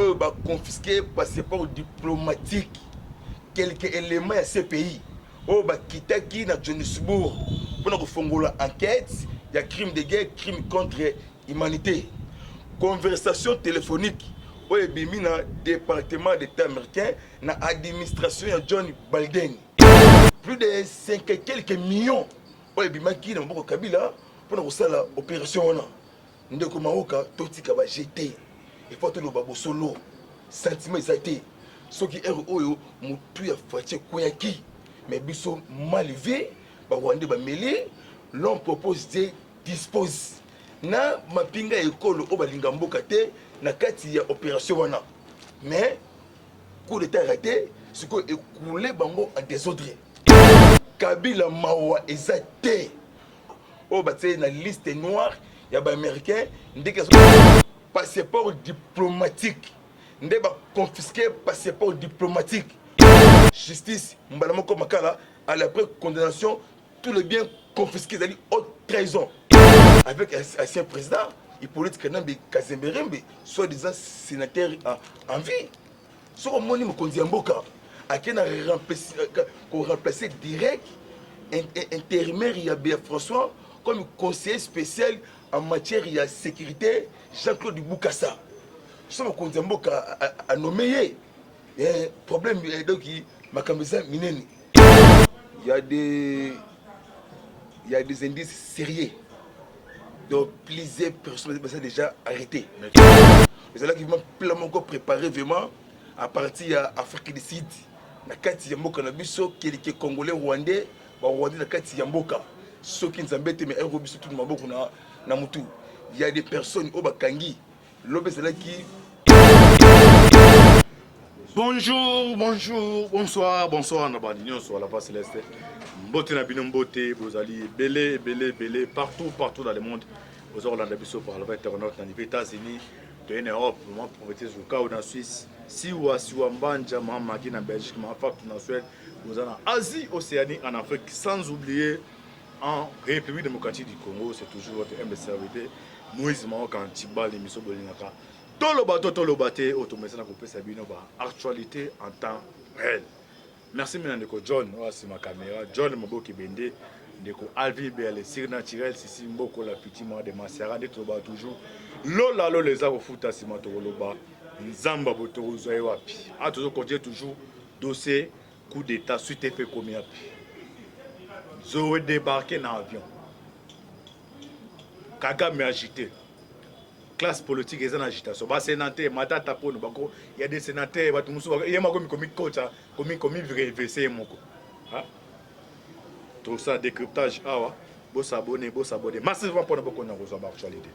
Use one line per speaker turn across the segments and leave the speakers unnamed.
oyo ba confisquer passeport diplomatique quelques éléments à ces pays oyo ba kitaki na Johannesburg pour kofongola enquête ya crime de guerre, crime contre humanité. Conversation téléphonique oyo ebimi na département d'état américain na administration ya John Biden. Plus de 5 et quelques millions oyo ebimaki na maboko Kabila pour kosala opération wana. Ndeko maoka totika ba jeté. Il faut que nous solo sentiment exalté. Ce qui est oyo mutu ya fatie koyaki mais biso mal élevé ba wande ba mêlé l'on propose de dispose na mapinga ekolo o balinga mboka te na kati ya opération wana mais coup d'état raté ce que écoulé bango en désordre. Kabila mawa ezate o baté na liste noire ya ba américain ndeke passeport diplomatique ndé ba confisquer passeport diplomatique. Justice mbalamoko makala à la condamnation tous les biens confisqués d'aller haute trahison avec un ancien président Hippolyte Kanambe Kazemberembe soi-disant sénateur en vie. Ce qu'on m'a dit mokonzi mboka a qui n'a remplacé direct intérimaire il y a bien François comme conseiller spécial en matière de sécurité Jean-Claude Boukassa. Ce qu'on dit mboka a nommé problème donc Makambeza Mineni. Il y a des indices sérieux. Donc plusieurs personnes sont déjà arrêtées. Les gens qui vont pleinement préparer vraiment à partir de l'Afrique du Sud. Na kati ya mboka na biso quelques Congolais Rwandais ba Rwandais na kati ya mboka. Ceux qui nous embêtent mais un biso tout maboko na mutu. Il y a des personnes au bakangi. L'obésité qui
Bonjour, bonjour, bonsoir, bonsoir, Nabadinion sur la face céleste. Mbote na bino mbote, vous allez belé, partout dans le monde. Vous aurez l'andabiso par le internaute dans les États-Unis, en Europe, moi, propriété au cas ou en Suisse, si ou à Mbanja, Maki, en Belgique, en Suède, vous allez en Asie, Océanie, en Afrique, sans oublier en République démocratique du Congo, c'est toujours votre humble serviteur, Moïse Maroc, Antiba, l'émission Bolinaka. Tolobate, automation na couper Sabino ba actualité en temps réel. Merci Ndeko John, c'est ma caméra. John Moboki Bende, Ndeko Alvi BL, Sir Naturel, Sisi Mboko la petit mois de Masera, Ndetoba toujours. Lola les arbres futa Simatoloba, Nzamba Botoro Zoewapi. A toujours continuer toujours dossier coup d'état suite fait combien. Zoé débarqué dans l'avion. Kagame agité. Classe politique est en agitation. Bah sénateur, matata pour nous. Il y a des sénateurs, bah tout le monde. Il y a comme coach, comme VC moko. Ah, tout ça décryptage. Ah ouais. Beau s'abonner. Massivement pour nous beaucoup dans vos actualité.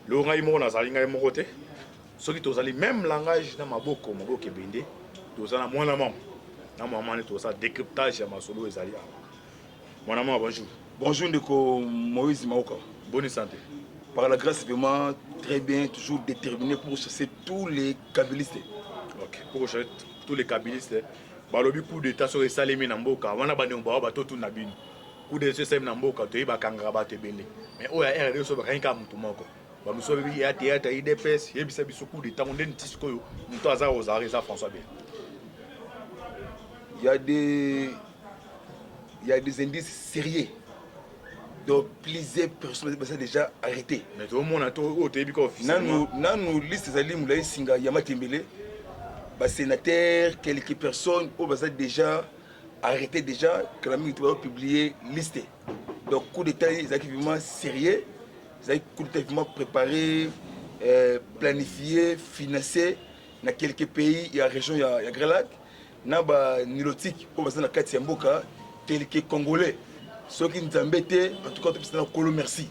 Le raïmo na zalinga mokote. Ceux qui tous même langage dans maboko bende. Tout ça na moi la maman. Na maman tout ça décryptage ya masolo ezali. Mon amour bonjour. Bonjour Ndeko Moïse Maoka. Bonne santé. Par la grâce, vraiment très bien, toujours déterminé pour chasser tous les kabylistes. Ok, pour chasser tous les kabylistes. Balobi coup d'état sur les salémi namboka, wana bane mbawa bato tout nabini. Coup d'état sur namboka, to iba kangara ba tebele. Mais oya RD so rien ka mutu moko. Ba muso bi ya théâtre IDPS, yebisa biso coup d'état on den tisiko yo, mutu aza ozare za François Bé. Il y a des indices sérieux. Donc plusieurs personnes sont déjà arrêtées. Mais tout le monde a tout officiellement. Nous liste zali moulay singa yamatembele. Ba sénateur quelques personnes ont déjà arrêté déjà que la militaire va publier liste. Donc coup d'état exactement sérieux, coup d'état vraiment préparé, planifié, financé dans quelques pays, il y a région il y a Grand Lac, na ba nilotique au bassin na kati ya mboka quelques Congolais. Ceux qui nous embêtent, en tout cas, c'est un colo merci.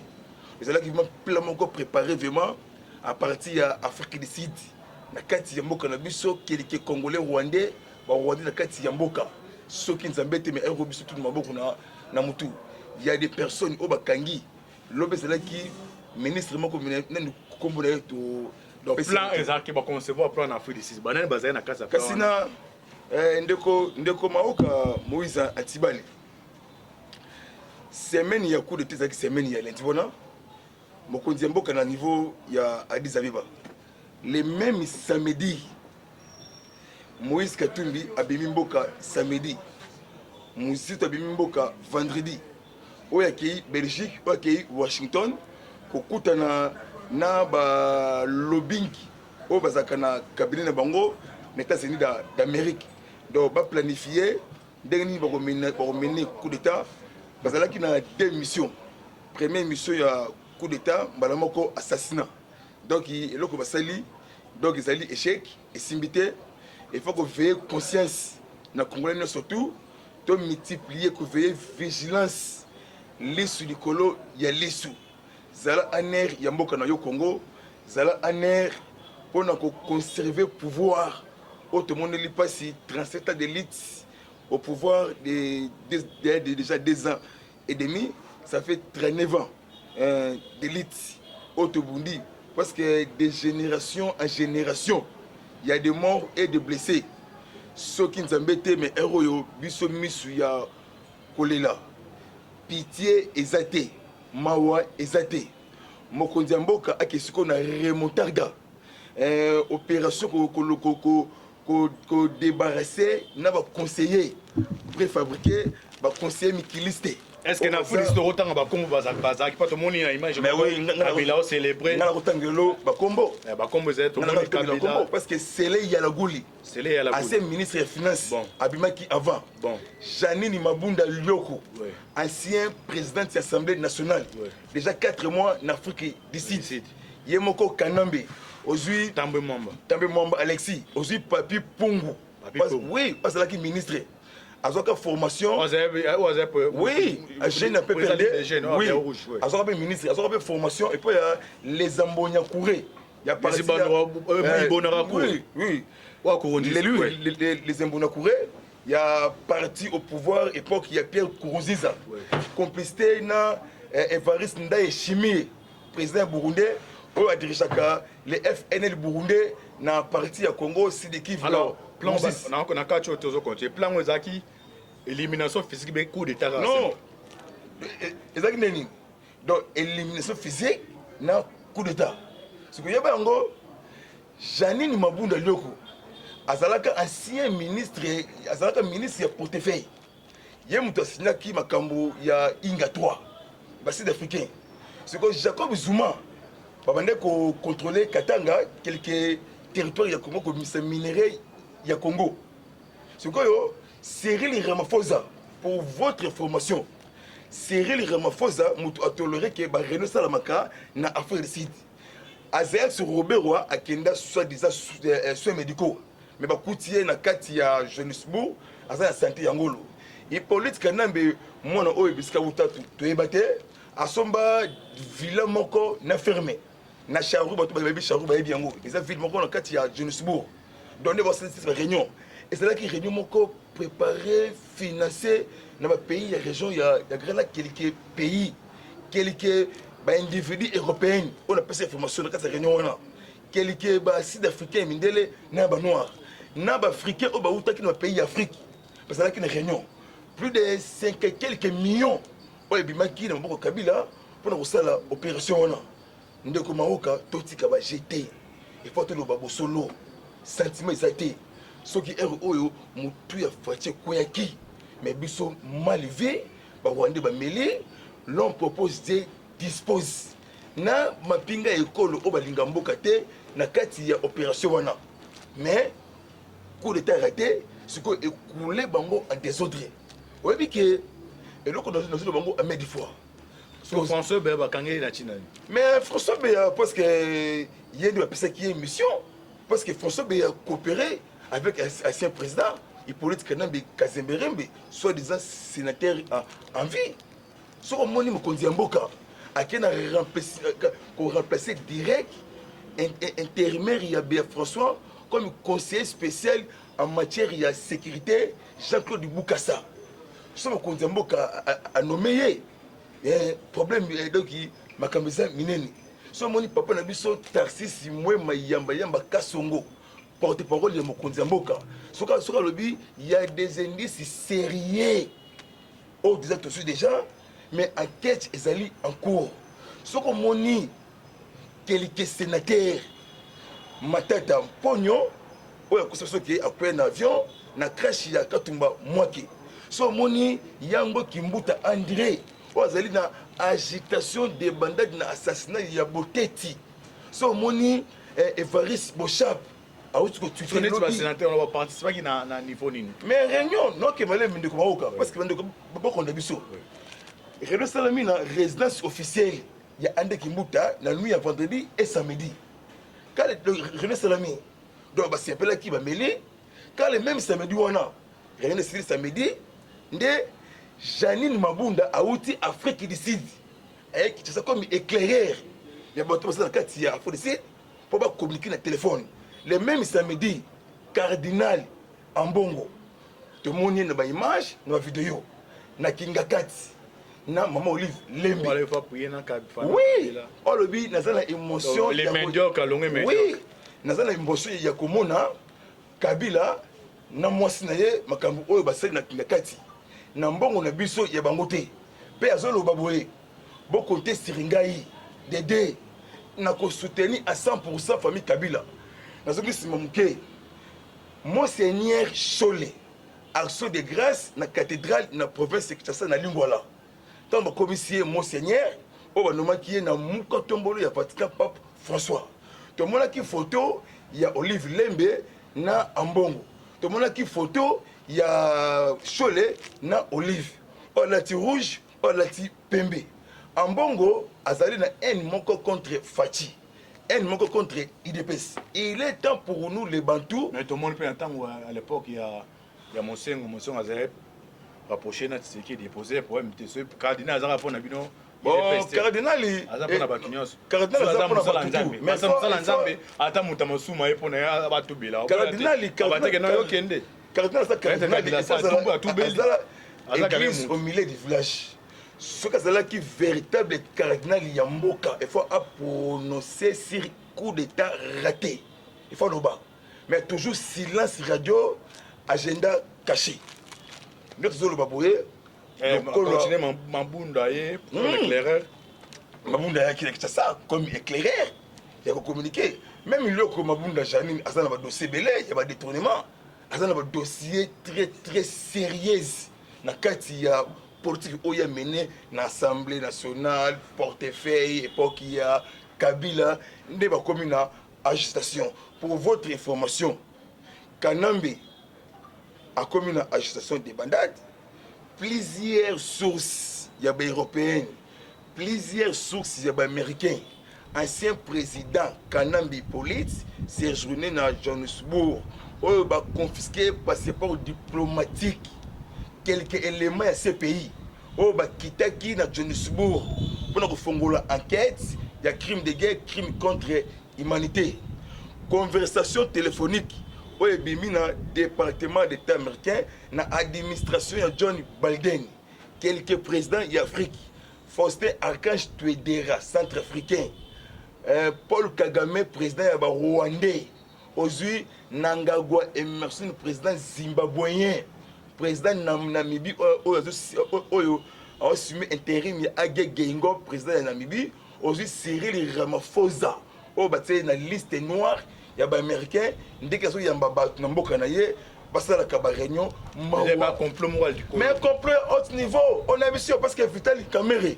Les gens qui vont pleinement préparer vraiment à partir de l'Afrique du Sud. Na kati ya mboka na biso quelques Congolais Rwandais, ba Rwandais na kati ya mboka. Ceux qui nous embêtent mais un biso tout maboko na mutu. Il y a des personnes au bakangi. Lobe c'est là qui ministre moko nenu kombo na to donc plan exact qui va concevoir plan en Afrique du Sud. Banane bazana na kasa. Kasina ndeko maoka Moïse Atibali. Semaine il y a coup de tête semaine il y a lundi voilà mokonzi mboka na niveau ya Addis Abeba le même samedi Moïse Katumbi abimi mboka samedi Mousito abimi mboka vendredi oyo akei Belgique oyo akei Washington kokutana na ba lobbying oyo bazalaka na cabinet na bango na États-Unis d'Amérique donc ba planifier ndenge nini bakomene coup d'état bazalaki na deux missions. Première mission ya coup d'état mbala moko assassinat donc eloko basali donc ezali échec esimbité il faut que veiller conscience na congolais surtout to multiplier que veiller vigilance lisu likolo ya lisu zala aner ya mboka na yo Congo zala aner pour conserver pouvoir autrement li passi 37 ans d'élite au pouvoir déjà 2 ans et demi ça fait 39 ans d'élite Otobundi parce que de génération en génération il y a des morts et des blessés ceux qui nous embêtent mais héros biso misu ya kolela pitié ezate mawa ezate mokonzi mboka akesiko na remontarda opération ko débarrasser na ba conseiller préfabriqué ba conseiller mikiliste.
Est-ce que na police de autant ba kombo bazaki pas tout monde na image
mais oui
Kabila o célébrer
na kotangelo ba kombo
c'est tout monde Kabila
parce que c'est là il y a la gouli ancien ministre des finances abimaki avant Janine Mabunda Lyoko ancien président de l'Assemblée nationale déjà 4 mois en Afrique du Sud Yemoko Kanambe aujourd'hui
Tambe
Mwamba Alexis aujourd'hui Papi Pungu oui parce que là qui ministre Azoka formation. Oui, jeune un peu perdu. Oui, Azoka ministre, Azoka formation et puis les Ambonia Kouré. Il y a pas
oui,
les Ambonia Kouré. Il y a parti au pouvoir époque il y a Pierre Kourouziza. Complicité na Evariste Ndaye Chimie, président burundais, au Adirishaka, les FNL burundais na parti à Congo Sidiki.
Alors plan na kacho tozo compter plan ezaki élimination physique be coup d'état
non ezaki neni donc élimination physique na coup d'état ce que yeba ngo Janine Mabunda Lyoko azalaka ancien ministre azalaka ministre ya portefeuille ye muto asignaki makambo ya Inga 3 ba sud africain ce que Jacob Zuma babande ko contrôler Katanga quelques territoires ya Congo comme minerai ya Congo. Ce que Cyril Ramaphosa, pour votre information, Cyril Ramaphosa a toléré que Renaud Salamaka na Afrique du Sud. Azael sur Robert Roy a kenda soit des soins médicaux. Mais Bakoutier na kati ya Johannesburg, Azael santé yangolo. Et politique kanambe mona oyo bisika utatu to ebate asomba villa moko na fermé. Na Charou bato ba bebi Charou ba yebi yango. Eza ville moko na kati ya Johannesburg. Donner votre réunion. Et c'est là que réunion moko préparé, financé dans le pays, il y a région, il y a quelques pays, quelques individus européens. On a passé l'information dans cette réunion là. Quelques sud-africains, mindele, naba noir, naba africains au baouta qui dans le pays Afrique. Parce que là qu'il y a une réunion. Plus de 5 quelques millions. On a bimaki dans le Kabila pour nous faire l'opération là. Ndeko maoka totika ba jeter. Il faut que nous babo solo. Sentiment exalté ceux qui errent oyo mutu ya fatie koyaki mais biso mal vu ba wande ba mêlé l'on propose de dispose na mapinga école o balinga mboka te na kati ya opération wana mais coup d'état raté ce que écoulé bango en désordre oyebi que eloko dans bango à midi fois
François Béa bakangé na Chine
mais François Béa parce que il y a des qui est mission. Parce que François a coopéré avec l'ancien président, Hippolyte Kanambe Kazemberembe, soi-disant sénateur en vie. Ce qu'on m'a dit, à qui on a remplacé direct intérimaire, il y a François comme conseiller spécial en matière de sécurité, Jean-Claude Boukassa. Ce qu'on a nommé, problème donc Makambeza Mineni. So moni papa na biso Tarsis mwe mayamba kasongo porte-parole de mokonzi mboka soka lobi il y a des indices sérieux au déjà mais enquête ezali en cours soko moni quelques sénateurs matata mponyo oyo akosa soki akwea na avion na crash ya Katumba Mwake so moni yango Kimbuta André oyo azali na agitation de bandade na assassinat ya Boteti so moni Evariste Bochap auti ko tuer
les sénateurs on va participer na niveau nini
mais réunion non que malé ndeko maoka parce que ndeko bako na biso réunion salami na résidence officielle ya André Kimbuta na nuit ya vendredi et samedi quand le réunion salami donc c'est appelé qui va mêler quand le même samedi wana réunion civile samedi nde Janine Mabunda auti Afrique du Sud et qui ça comme éclaireur ya bato ça na kati ya Afrique du Sud pour pas communiquer na téléphone le même samedi cardinal Ambongo te moni na ba image na ba vidéo na Kingakati na maman Olive Lembe
on va faire prier na Kabila
oui on le dit na zala émotion
les médiocres longue médiocre
oui na zala émotion ya komona Kabila na mwasi na ye makambo oyo basali na Kingakati na mbongo na biso ya bango te pe azoloba boye bokonte siringai Dédé na ko soutenir à 100% famille Kabila nazoki sima muke Monseigneur Cholé action de grâce na cathédrale na province de Kinshasa na Lingwala tant ba commissaire Monseigneur o ba nomaki ye na muka tombolo ya Vatican Pape François to mona ki photo ya Olive Lembe na Ambongo to mona ki photo ya Cholé na Olive o lati rouge o lati pembe Ambongo azali na haine moko contre Fachi haine moko contre IDPS. Il est temps pour nous les Bantous.
Mais tout le monde peut entendre à l'époque il y a Monseigneur Azarep rapproché na Tshisekedi déposé pour MTC cardinal Azara pour na bino
bon cardinal
Azara pour na bakinyos
cardinal Azara pour na
Nzambe mais ça Nzambe ata mutamasuma yepo na batubela
cardinal cardinal ça cardinal église au milieu du village ce que qui véritable cardinal Yamboka il faut prononcer sur coup d'état raté il faut le bas mais toujours silence radio agenda caché notre zone baboué
continuer Mabunda et l'éclaireur
Mabunda qui est ça comme éclaireur il y a communiquer même il y a Mabunda Janine à ça dans dossier belé il y a des détournements à ça dans dossier très sérieux na kati ya politique oya mené na Assemblée nationale portefeuille époque il y a Kabila nde ba commune agitation pour votre information Kanambe a commune agitation des bandades plusieurs sources ya ba européennes plusieurs sources ya ba américains ancien président Kanambe Hippolyte séjourné na Johannesburg oyo ba confisqué passeport diplomatique quelques éléments à ces pays au bakitaki na Johannesburg pour nous faire enquête il y a crime de guerre crime contre l'humanité conversation téléphonique au ebimi na département d'état américain na administration ya John Biden quelques présidents d'Afrique Faustin Archange Touadéra centrafricain Paul Kagame président ya Rwandais aujourd'hui Nangagwa Emerson président zimbabwéen président Namibie oyo assumé intérim ya Age Geingo président de Namibie aujourd'hui Cyril Ramaphosa oyo batie na liste noire ya ba américain ndeke so yamba bato na mboka na ye basalaka ba réunion mais complot haut niveau on a vu ça parce que Vital Kamerhe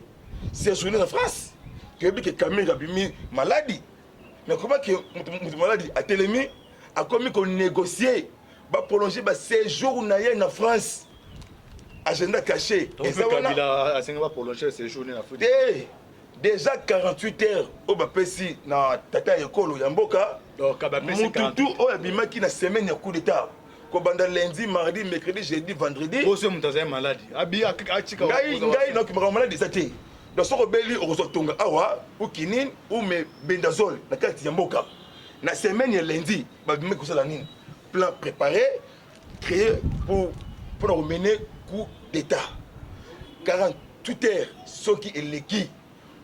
c'est journée en France que Kamerhe a bimi maladie mais comment que maladie a télémi a commis qu'on négocier va prolonger ba séjour na ye na France agenda caché
et ça Kabila a va prolonger séjour na France
déjà 48 heures au bapesi na tata ekolo ya mboka
donc kabapesi
mututu oyo abimaki na semaine ya coup d'état ko banda lundi mardi mercredi jeudi vendredi
ose mutaza maladi abi achika
ngai no kimaka maladi zate donc soko beli okozotonga awa ou kinine ou me bendazole na kati ya mboka na semaine ya lundi babimaki kosala nini plan préparé créé pour mener coup d'état 48 heures soki eleki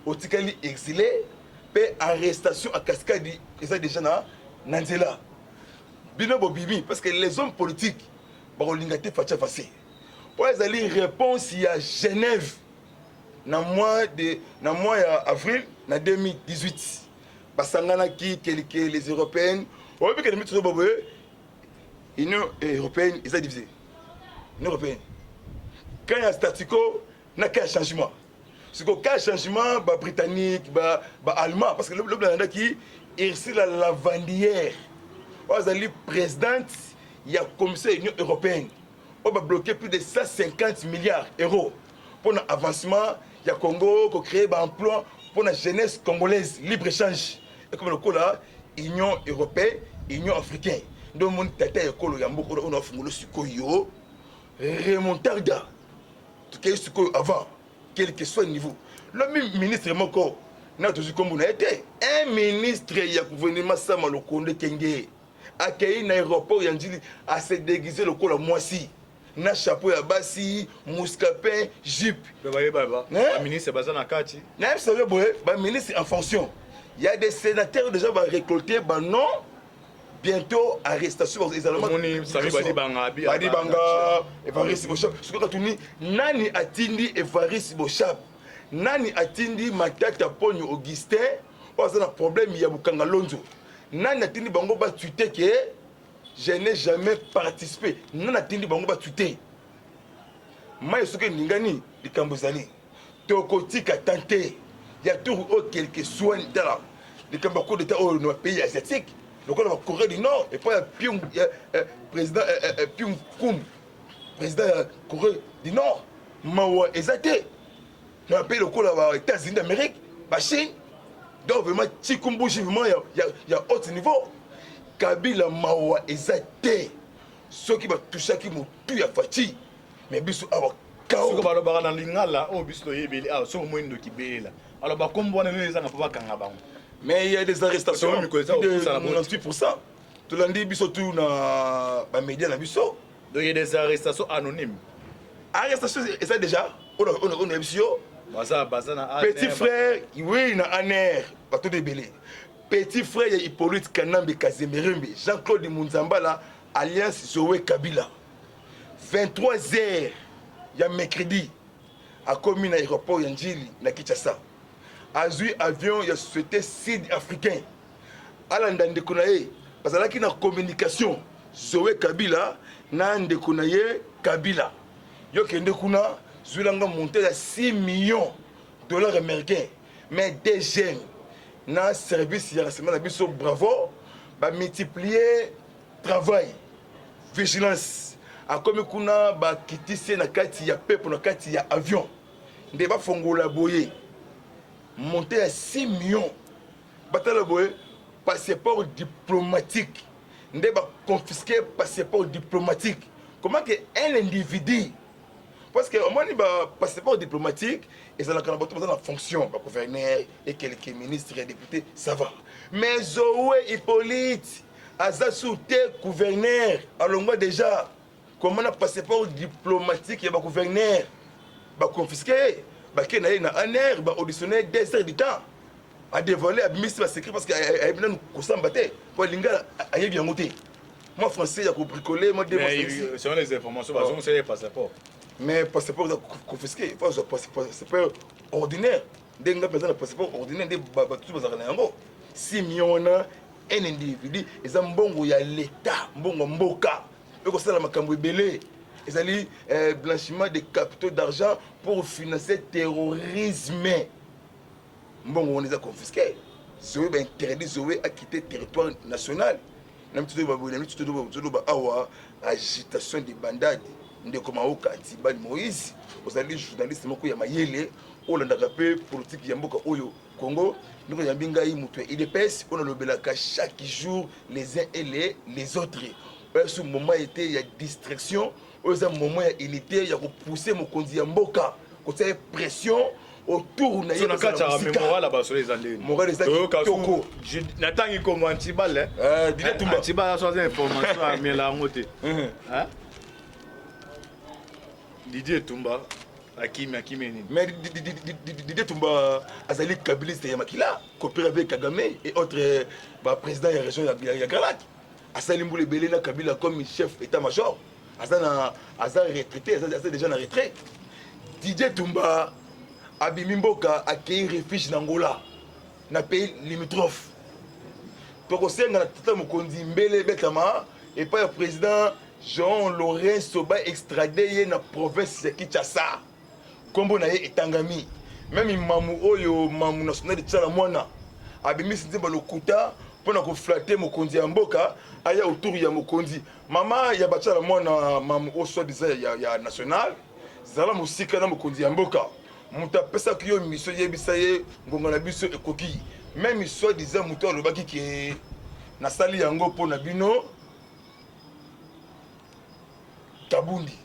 otikali exilé pe arrestation à cascade eza déjà na nzela bino bobimi parce que les hommes politiques bakolinga te facha facé po ezali réponse ya Genève na mois ya avril na 2018 basanganaki quelques les européennes oyebi ke mitu boboye Union européenne ils ont divisé Union européenne quand il y a statu quo n'a qu'un changement c'est qu'un changement ba britannique ba allemand parce que le blanda qui Ursula Lavandière Ozali présidente il y a commissaire Union européenne on va bloquer plus de 150 milliards d'euros pour l'avancement il y a Congo pour créer un emploi pour la jeunesse congolaise libre-échange et comme le coup là Union européenne Union africaine donc mon tata école ya mboko on a fungolo sikoyo remontada tout que sikoyo avant quel que soit le niveau le même ministre moko na toujours comme on a été un ministre ya gouvernement sama le Konde Kenge accueilli na aéroport yandili à se déguiser le col à moisi na chapeau ya basi mouscapin jupe
le ministre bazana kati
na savez boye ba ministre en fonction il y a des sénateurs déjà va récolter ba non bientôt arrestation
Badi Banga
Evariste Bochap sukatuni nani atindi Evariste Bochap nani atindi Matata Ponyo Augustin parce un problème il y a Bukanga Lonzo nani atindi bango ba tweeter que je n'ai jamais participé nani atindi bango ba tweeter mai suke ningani likambozali tokotika tante il y a toujours quelques soins dans la likambako d'état au pays asiatique donc on va Corée du Nord et puis Pyong président Pyong Kum président Corée du Nord Mawa Ezate dans le pays le là États-Unis d'Amérique la Chine donc vraiment Chikumbushi vraiment il y a haut niveau Kabila Mawa Ezate ceux qui va toucher qui mutu ya fati mais biso aba
kao ko balo bana lingala o biso yebeli a so moindo kibela alors ba kombona ne ezanga pa bakanga bango.
Mais il y a des arrestations de 98%. Tout le monde dit tout dans les médias. Donc
il y a des arrestations anonymes.
Arrestations, c'est déjà. On a petit frère, oui, il y a un air. Petit frère, il y a Hippolyte Kanambe Kazemerembe, Jean-Claude Mounzambala, Alliance Zoé Kabila. 23h, il y a mercredi, à commune aéroport Yandjili, na Kinshasa. Azui avion ya société sud-africain ala ndeko na ye bazalaki na communication Zoé Kabila na ndeko na ye Kabila yo kende kuna zulanga monté à 6 millions de dollars américains mais des jeunes na service ya semaine biso bravo ba multiplier travail vigilance a comme kuna ba kitise na kati ya pepo na kati ya avion nde ba fongola boye monté à 6 millions. Batala boye passeport diplomatique. Ndé ba confisquer passeport diplomatique. Comment que un individu parce que au moins ba passeport diplomatique et ça la la fonction ba gouverneur et quelques ministres et députés ça va. Mais Zoé Hippolyte azasouté gouverneur alongo déjà comment un passeport diplomatique et ba gouverneur ba confisquer qui na un air auditionné 2 heures du temps à dévoiler à ministre va s'écrire parce que a bien nous combattre pour linga ayebi yango te moi français ya ko bricoler moi
démontrer selon les informations parce c'est les passeports
mais passeport confisqué pas passeport ordinaire denga personne passeport ordinaire de tout bazana yango 6 millions na un individu et mbongo ya l'état mbongo mboka eko sala makambo ebele ezali blanchiment de capitaux d'argent pour financer terrorisme. Bon, on les a confisqués. Zoé va interdire Zoé à quitter le territoire national. Agitation des bandades. De comme au Katibal Moïse, vous allez journaliste Moko Yamayele, ou l'andagapé politique Yamboka Oyo Congo, nous avons bien gagné il épaisse, on a le belaka chaque jour les uns et les autres. À ce moment était il y a distraction. Au moment il y a unité, il y a repoussé mon conduit à Mboka. Quand il y a pression autour de
la moral là-bas sur les années.
Moral est Toko.
Je n'attends comme Antibal. Antibal a choisi l'information à Mélangote. Didier Tumba, Akimi.
Mais Didier Tumba, Azali Kabiliste Yamakila, coopéré avec Kagame et autres présidents de la région de Galak. Azali Mboule Belena Kabila comme chef état-major. Azali retraité, Azali déjà en retraite. Didier Tumba, Abimimboka, accueilli refuge d'Angola, dans le pays limitrophe.
tokosenga na tata mokonzi mbele betama et pas le président Jean Laurent Soba extradé ye na province ya Kinshasa kombo na ye etangami même mamu oyo mamu national de tsala mwana abimisi nzemba lokuta pona ko flatter mokonzi ya mboka aya autour ya mokonzi mama ya batsala mwana mamu o so ya national zala musika na mokonzi ya mboka muta pesa kiyo miso yebisa ye ngonga na biso ekoki même soit disant muto alobaki ke na sali yango pona bino Kabundi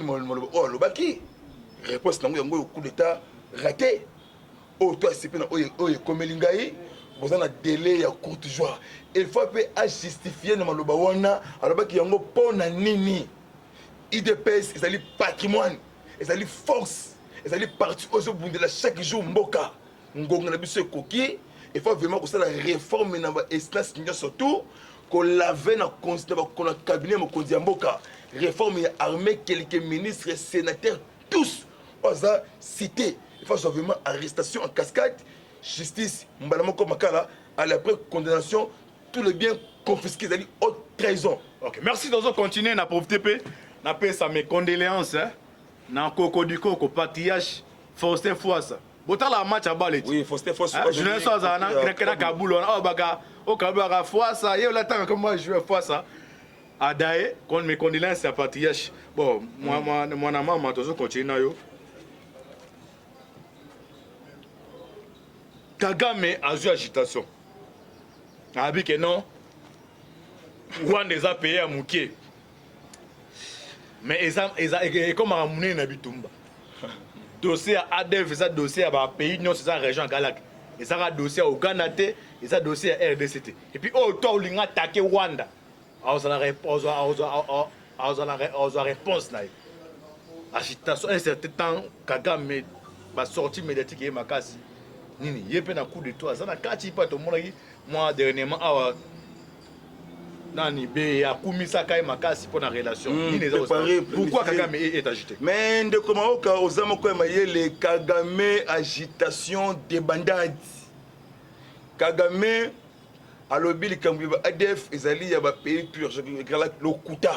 moloba oh alobaki réponse nango yango coup d'état raté oh toi c'est pena oye komelingai bozana délai ya courte joie il faut peut à justifier na maloba wana alobaki yango pona nini IDPS ezali patrimoine ezali force ezali parti ozo bundela chaque jour mboka ngonga na biso ekoki il faut vraiment que ça la réforme na ba instance nya surtout qu'on lave na constitution qu'on a cabinet mokonzi ya mboka réforme ya armée quelques ministres sénateurs tous oza cité il faut vraiment arrestation en cascade justice mbala moko makala à l'après condamnation tous les biens confisqués c'est-à-dire haute trahison.
OK, merci d'oser continuer na profiter pe na pe ça mes condoléances hein na koko du koko patriarche Faustin Fouassa. Botala match à balle.
Oui, Faustin Fouassa.
Je ne sais pas na Kaboul on baka au Kabara Fouassa, il la temps que moi je joue Fouassa. Adae contre mes condoléances à patriarche. Bon, moi maman toujours continuer na yo. Kagame a joué agitation. Abi que non. Rwanda les a payé à Mouké. Mais ils comme à Mouné na Bitumba. Dossier à ADF, ça dossier à pays, non, c'est ça région Galak. Et ça dossier au Ghana, et ça dossier à RDCT. Et puis, autant il a attaqué Rwanda. On a la réponse. Agitation, un certain temps, Kagame va sortir médiatique et Makasi. Nini, il y a un coup de toit. Ça n'a qu'à pas tout le monde. Moi, dernièrement, Nani be a kumisa kai makasi pour la relation. Pourquoi Kagame est agité?
Mais de comment au Zamoko le Kagame agitation débandade. Kagame a lobby le Kambiba ADF ezali ya ba pays pur le Kuta.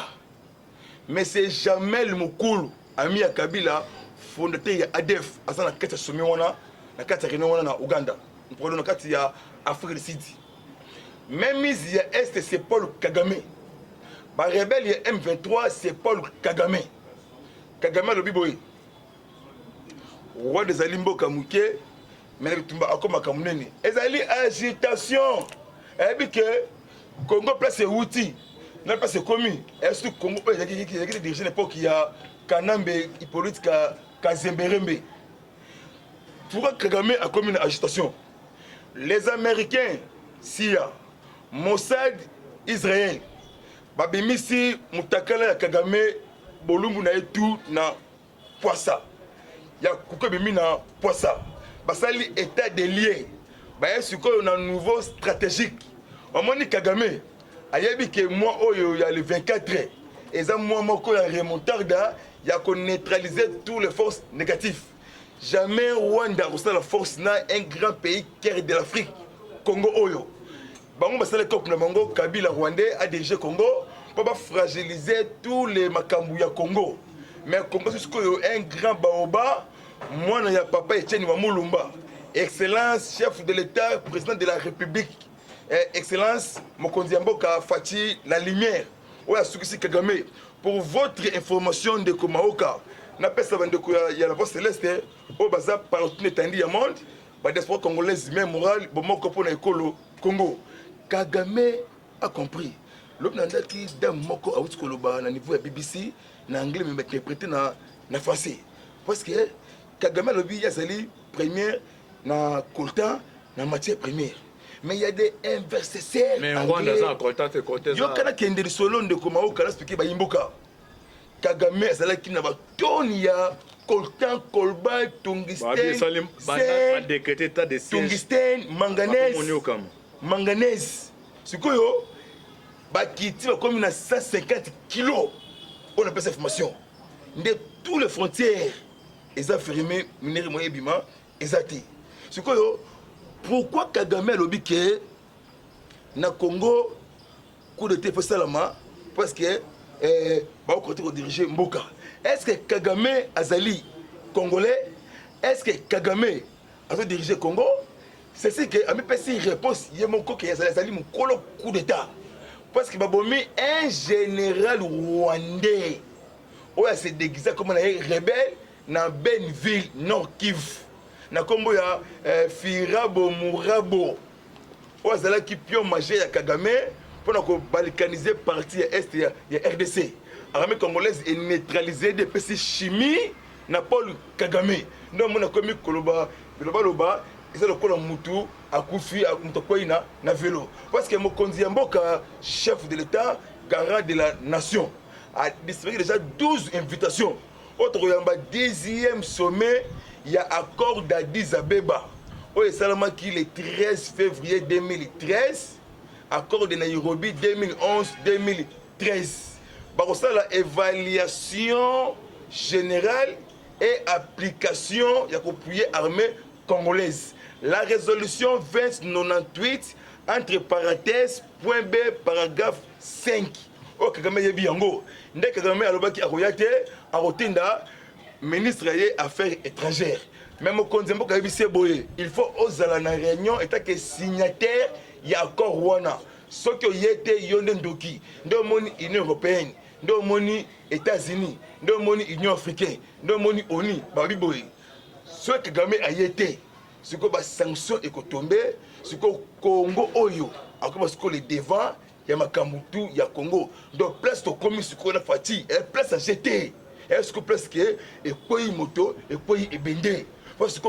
Mais c'est jamais le Mukulu ami ya Kabila fondateur ya ADF asana kata somi wana na kata reno wana na Uganda. Mpolo na kati ya Afrique du Sud. Même il y a Est, c'est Paul Kagame. Bah rebelle, il y a M23, c'est Paul Kagame. Kagame le biboy. Roi des Alimbo Kamouké, mais il y a comme Kamouneni. Et agitation. Et puis que Congo place outil, non place commis. Est-ce que Congo il y a des dirigeants l'époque il y a Kanambe, Hippolyte Kazemberembe. Pourquoi Kagame a commis une agitation? Les Américains, SIA, Mossad, Israël, babimisi mutakala ya Kagame bolumbu na etu na poissa. Ya kukobimi na poissa. Basali état des liens. Ba yesuko na nouveau stratégique. Omoni Kagame ayebi ke moi oyo ya le 24 eza moi moko ya remontarda ya ko neutraliser toutes les forces négatives. Jamais Rwanda ou la force na un grand pays cœur de l'Afrique. Congo oyo. Bango basale kop na bango Kabila Rwandais a dirigé Congo pour fragiliser tous les makambu ya Congo. Mais Congo c'est un grand baoba, moi na ya papa Etienne Wamulumba, excellence chef de l'État, président de la République, excellence Mokonzi Mboka Fati la lumière. Oya Sukisi Kagame pour votre information de Komaoka. Na pesa bandeko ya la voix céleste au baza partout étendu ya monde, ba diaspora congolaise même moral bomoko pona ekolo Congo. Kagame a compris. L'homme n'a dit d'un moko à Outkoloba, na niveau de BBC, na anglais, mais interprété na français. Parce que Kagame a dit qu'il première, na coltan, na matière première. Mais il y a des investisseurs.
Mais on voit dans un coltan, c'est coltan.
Il y a un qui est solo de Komao, qui a expliqué Imboka. Kagame a dit qu'il y a Tonia, coltan, colba, tungstène, tungstène, manganèse. Ce que Bakiti va comme 150 kilos. On appelle cette information. De toutes les frontières, ils ont fermé minéraux moyen bima, ils ont été. Ce que pourquoi Kagame a lobby que
na Congo coup d'état fait salama parce que ba côté ko diriger mboka. Est-ce que Kagame azali congolais? Est-ce que Kagame a dirigé Congo? C'est ce que ami pesi réponse yemoko que azali mukolo coup d'état. Parce que babomi un général rwandais. Oya se déguisé comme un rebelle dans Benville, Nord Kivu. Na kombo ya Firabo Murabo. Oya zala ki pion majeur ya Kagame pour balkaniser partie est ya RDC. Armée congolaise est neutralisée des PC chimie na Paul Kagame. Donc mon a commis koloba loba c'est le kolo mutu akufi mutokoina na vélo parce que mokonzi mboka chef de l'état garant de la nation a distribué déjà 12 invitations. Autre yamba 10e sommet il y a accord d'Addis Abeba. Oye salama qui le 13 février 2013 accord de Nairobi 2011-2013. Barosala évaluation générale et application ya kopouye armée congolaise. La résolution 2098 entre parenthèses point B paragraphe 5. O Kagame yebi yango. Nde Kagame alobaki akoyate akotinda ministre des affaires étrangères. Même au Konzembo Kayebi Seboye, il faut ozala na réunion état que signataire ya accord wana. Soki oyete yonde ndoki, ndo moni Union européenne, ndo moni États-Unis, ndo moni Union africaine, ndo moni ONU, babi boye. Soki Kagame ayete, siko ba sanction ekotombe, siko Congo oyo, akoba siko le devant ya makambutu ya Congo. Donc place to komi siko na fati, place à jeter. Est-ce que place que et quoi moto et quoi ebende. Parce que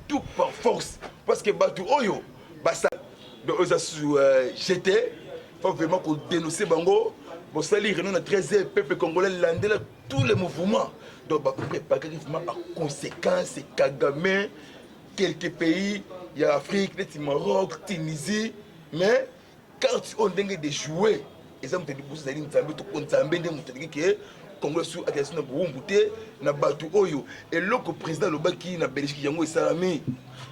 tout par force parce que batu oyo basa donc eux sous jeté faut vraiment qu'on dénoncer bango bon sali réunion na 13e peuple congolais landela tous les mouvements donc ba préparer vraiment à conséquences Kagame quelques pays il y a Afrique le Maroc Tunisie mais quand on dingue de jouer et ça me dit que ça dit nzambe to nzambe de mutu que Congo sous attention na bumbute na batu oyo et le président lobaki na Belgique yango esalami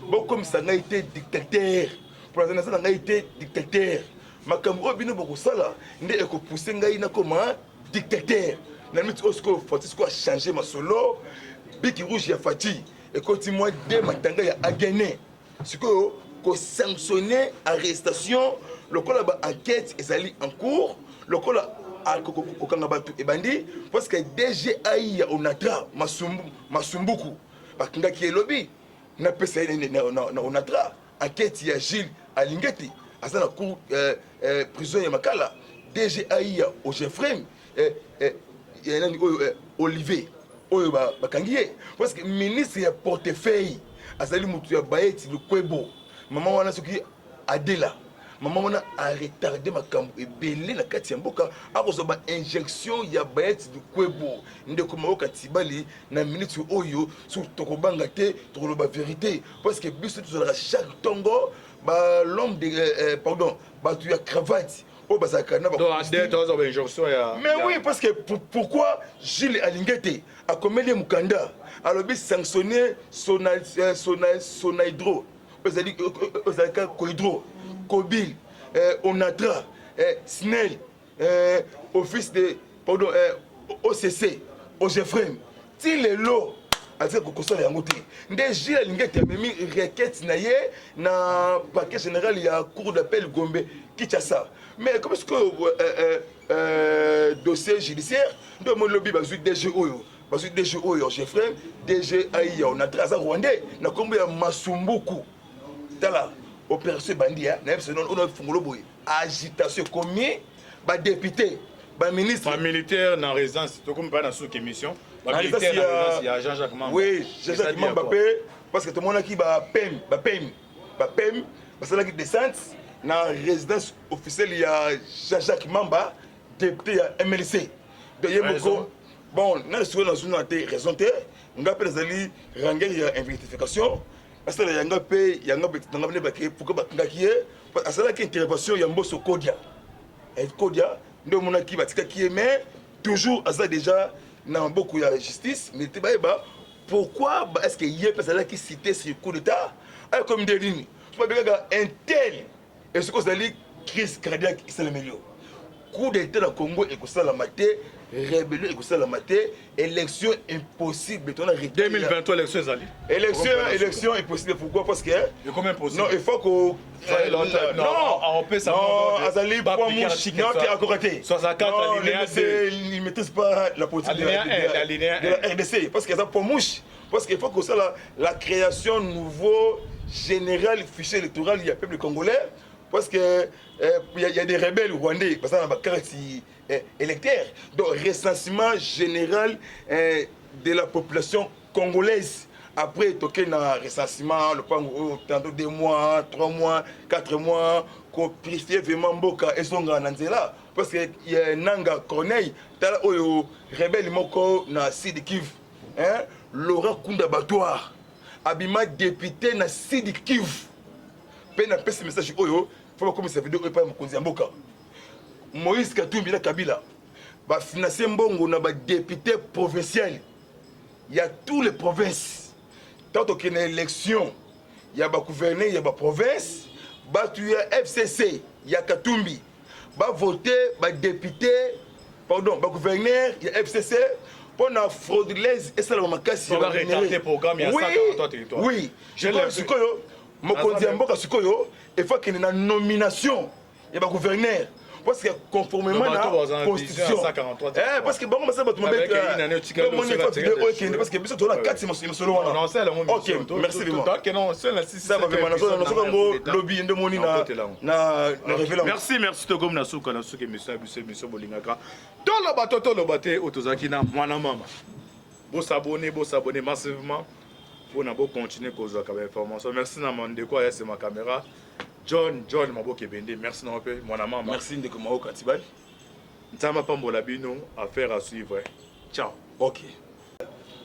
bon comme ça n'a été dictateur pour la nation n'a été dictateur makambo bino boko sala nde eko pousser ngai na comment dictateur na miti osko fati ko changer ma solo biki rouge ya fati et continue de matanga ya agene siko ko sanctionner arrestation le kola ba enquête ezali en cours le kola kokanga batu ebandi parce que DGI ya onatra masumbuku bakinga ki elobi na pesa na onatra enquête ya Gilles Alingeti asa na cour prison ya Makala DGI ya Ojefrem ya nani oyo Olivier oyo bakangiye parce que ministre ya portefeuille azali mutu ya Bayeti Lukwebo mama wana soki Adela maman on a retardé ma camp et belé la kati mboka akozoba injection ya Bayeti Lukwebo ndeko maoka tibali na minute oyo sur tokobanga te tokoloba vérité parce que biso tozala chaque tongo ba l'homme de pardon ba tu ya cravate o bazaka na ba
injonction ya
mais oui parce que pourquoi Gilles Alingete a commis mukanda alobi sanctionner Sonaidro ozalika Koidro Kobil, Onatra, Snell, Office de pardon, OCC, Ogefrem, ti les lots, à dire que ça les angoté. Déjà l'ingénieur a mis requête naie na parquet général il y a cour d'appel Gombe Kinshasa. Mais comme est-ce que dossier judiciaire, de mon lobby bazu DG Oyo, bazu DG Oyo Ogefrem, DG Aïa, Onatra za Rwandais, na kombo ya Masumbuku. Tala. Opération bandia na non on a fungolo boy agitation commis ba député ba ministre
ba militaire na résidence to comme pas dans sous émission ba militaire na résidence il y a Jean-Jacques Mamba
oui Jean-Jacques Mamba parce que tout le monde qui ba pem parce que la descente na résidence officielle il y a Jean-Jacques Mamba député à MLC de yemoko bon na sur dans une raison te ngapela zali ranger ya investification parce que yanga pe tanga bane bake pourquoi bakanga kié asala ki intervention ya Mboso Kodia et Kodia ndo mona ki batika kié mais toujours asa déjà na beaucoup ya justice mais te ba pourquoi est-ce que yé parce qui cité sur coup d'état comme des lignes tu pas bien un tel et ce que zali crise cardiaque esalema yo coup d'état na Congo ekosalama te rébellion ekosalama te élection impossible
2023 élection ezali
élection impossible pourquoi parce que
comment impossible
non il faut que azali poids mouche non t'es à côté
64 alinéa 2
il maîtrise pas la politique de la RDC parce que ça poids mouche parce qu'il faut que ça la création nouveau général fichier électoral il y a peuple congolais parce que il y a des rebelles rwandais parce que dans la carte électeur donc recensement général de la population congolaise après toqué na recensement le pango tantôt 2 mois 3 mois 4 mois qu'on purifier vraiment mboka ezonga na nzela parce que il y a Nanga Corneille tala oyo rebelle moko na Sud Kivu hein Laurent Kunda Batoire abima député na Sud Kivu pe na pesi message oyo faut comme ça vidéo pas mokonzi mboka Moïse Katumbi na Kabila ba financer mbongo na ba député provincial il y a tous les provinces tant qu'il y a une élection il y a ba gouverneur il y a ba province ba tu FCC il y a Katumbi ba voter ba député pardon ba gouverneur il y a FCC pour la fraudulence et ça la makasi
on va retarder programme il y a 143 territoires
oui je le sikoyo mokonzi mboka sikoyo il faut qu'il y ait une nomination il y a ba gouverneur parce que conformément à la constitution parce que bon ça va tout mettre parce que biso tona 4 solo wana
non c'est la même
OK merci vraiment
non c'est la 6
ça va vraiment no lobby ndemoni na révélant
merci to comme na suka monsieur bolingaka to lo baté otozaki na mwana mama bo s'abonner massivement pour na bo continuer cause ka information merci na mandeko ya c'est ma caméra John Maboke Bende, merci non peu, mon amant.
Merci de Komao Katibal.
Ntama Pambola Bino, affaire à suivre. Ciao.
Ok.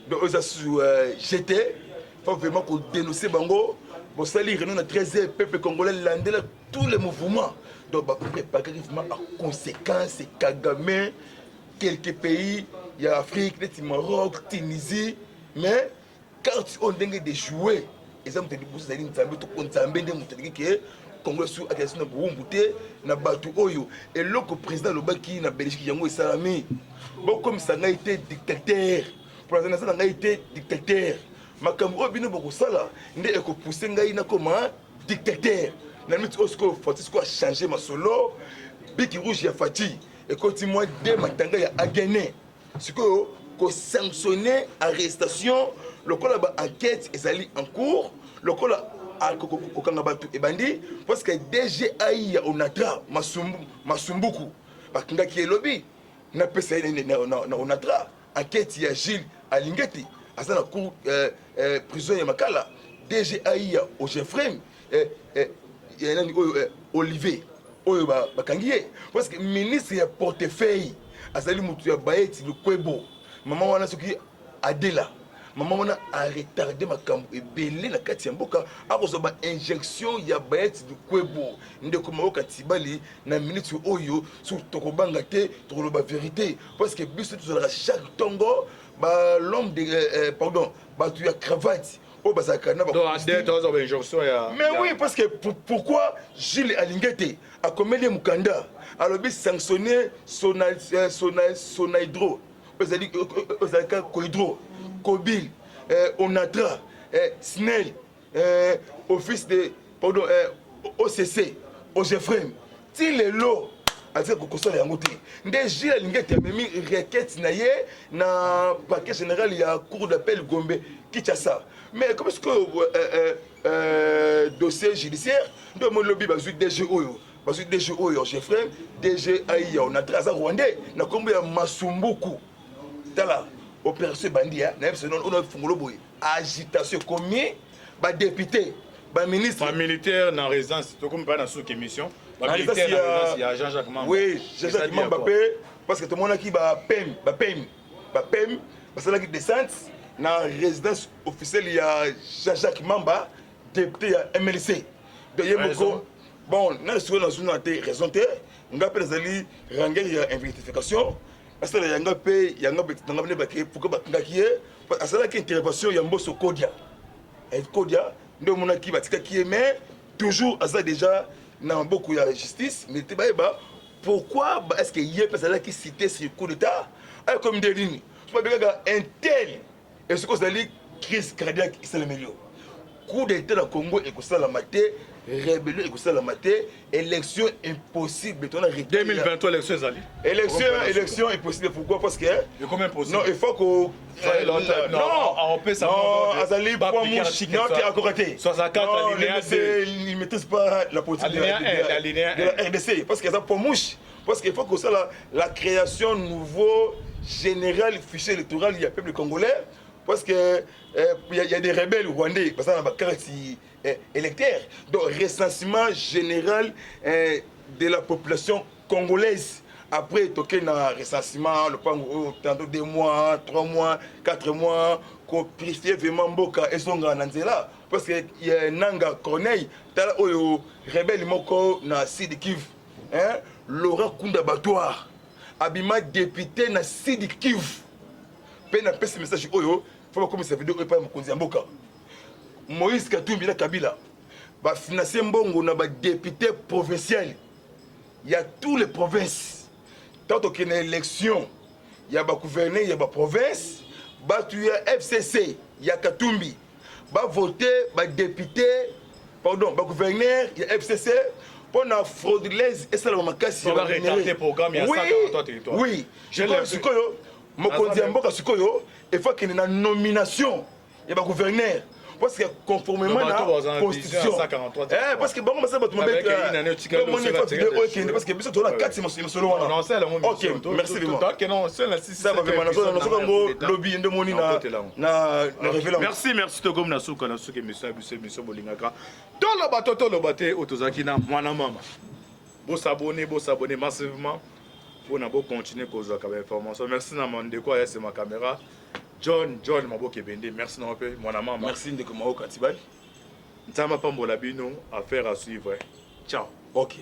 Donc, on a su jeter, faut vraiment qu'on dénonce Bango. Bon, ça, il y a 13 peuples congolais, landais, tous les mouvements. Donc, on va préparer vraiment à conséquences, Kagame, quelques pays, il y a Afrique, le Maroc, Tunisie, mais quand on a des jouets, et ça me dit que vous avez dit Congo sous agression na Burundi na batu oyo et le président lobaki na Belgique yango esalami bon comme ça n'a été dictateur pour la nation n'a été dictateur makambo bino boko sala ndé eko pousser ngai na comment dictateur na miti osko faut quoi changer ma solo biki rouge ya Fati et continue de matanga ya agene siko ko sanctionner arrestation le col enquête ezali en cours le col kokanga batu ebandi parce que DGI ya onatra masumbuku bakinga ki elobi na pesa na onatra enquête ya Gilles Alingeti asa na cour prison ya Makala DGI ya Ojefrem ya nani oyo Olivier oyo bakangiye parce que ministre ya portefeuille azali mutu ya Baeti Lukwebo mama wana soki Adela maman on a retardé ma camp et belé la kati mboka a reçoba injection ya Baeti du Kwebo ndeko maoka tibali na minute oyo sur tokobanga te tokoloba vérité parce que biso tozala chaque tongo ba l'homme de pardon ba tu ya cravate o bazaka na ba
injonction ya
mais oui parce que pourquoi Gilles Alingete a commis mukanda alors bi sanctionner son hydro ozalika Cohydro Kobil, Onatra, Snell, Office de pardon, OCC, Ogefrem, ti les lots, à dire que ça les angoté. Déjà l'ingénieur a mis requête naie na parquet général il y a cour d'appel Gombe Kinshasa. Mais comme est-ce que dossier judiciaire, de mon lobby bazu DGO, bazu DGO Ogefrem, DGI Onatra za Rwandais, na kombo ya Masumbuku. Tala. Opération bandia na FCN on a fongolo boy agitation commis ba député ba ministre
ba militaire na résidence to comme pas na sous émission ba militaire na résidence il y a Jean-Jacques Mamba
oui Jean-Jacques Mamba parce que tout le monde qui ba PEM parce que la descente na résidence officielle il y a Jean-Jacques Mamba député à MLC de yemoko bon na sur na zone de raison te ngapela zali ranger ya investification parce que yanga pe yanga betanga bane bake pourquoi bakanga kié parce que la intervention ya Mboso Kodia et Kodia ndo mona ki batika kié mais toujours asa déjà
na beaucoup ya justice mais te bayeba pourquoi est-ce que yé personne qui cité ce coup d'état comme des lignes pas bien un tel et ce que ça dit crise cardiaque c'est le meilleur coup d'état dans Congo et que ça la maté rébellion et que ça la maté élection impossible
2023 élection
élection impossible pourquoi parce que
et combien possible
non il faut que
on peut
non Azali pour moi non tu es à côté
64 alinéa 2
il maîtrise pas la politique de la RDC parce que ça pour mouche parce qu'il faut que ça la création nouveau général fichier électoral il y a peuple congolais parce que il y a des rebelles rwandais parce que dans la carte électeur donc recensement général de la population congolaise après toqué na recensement le pango tantôt 2 mois 3 mois 4 mois ko purifier vraiment mboka esonga na nzela parce que il y a Nanga Corneille tala oyo rebelle moko na Sud Kivu hein Laurent Kunda Batoire abima député na Sud Kivu pe na pesi message oyo faut comme ça vidéo pas mokonzi mboka Moïse Katumbi na Kabila ba financer mbongo na ba député provincial il y a tous les provinces tant qu'il y a une élection il y a ba gouverneur il y a ba province ba tu FCC il y a Katumbi ba voter ba député pardon ba gouverneur il y a FCC pour la frauduleuse et ça la makasi
on va retarder programme il y a 143 territoires
oui je le sikoyo mokonzi mboka sikoyo il faut qu'il y ait une nomination il y a ba gouverneur parce que conformément à la constitution parce que bon ça va tout mettre parce que biso tona 4 c'est solo wana OK merci vraiment ça va vraiment na lobby ndemoni na révélant
merci to comme na suka monsieur bolingaka to lo baté otozaki na mwana mama bo s'abonner massivement pour na bo continuer cause ka information merci na mandeko ya c'est ma caméra John Maboke Bende, merci non peu, mon amant.
Merci de Komao Katibal.
Nzama Pambola Bino, affaire à suivre. Ciao.
Ok.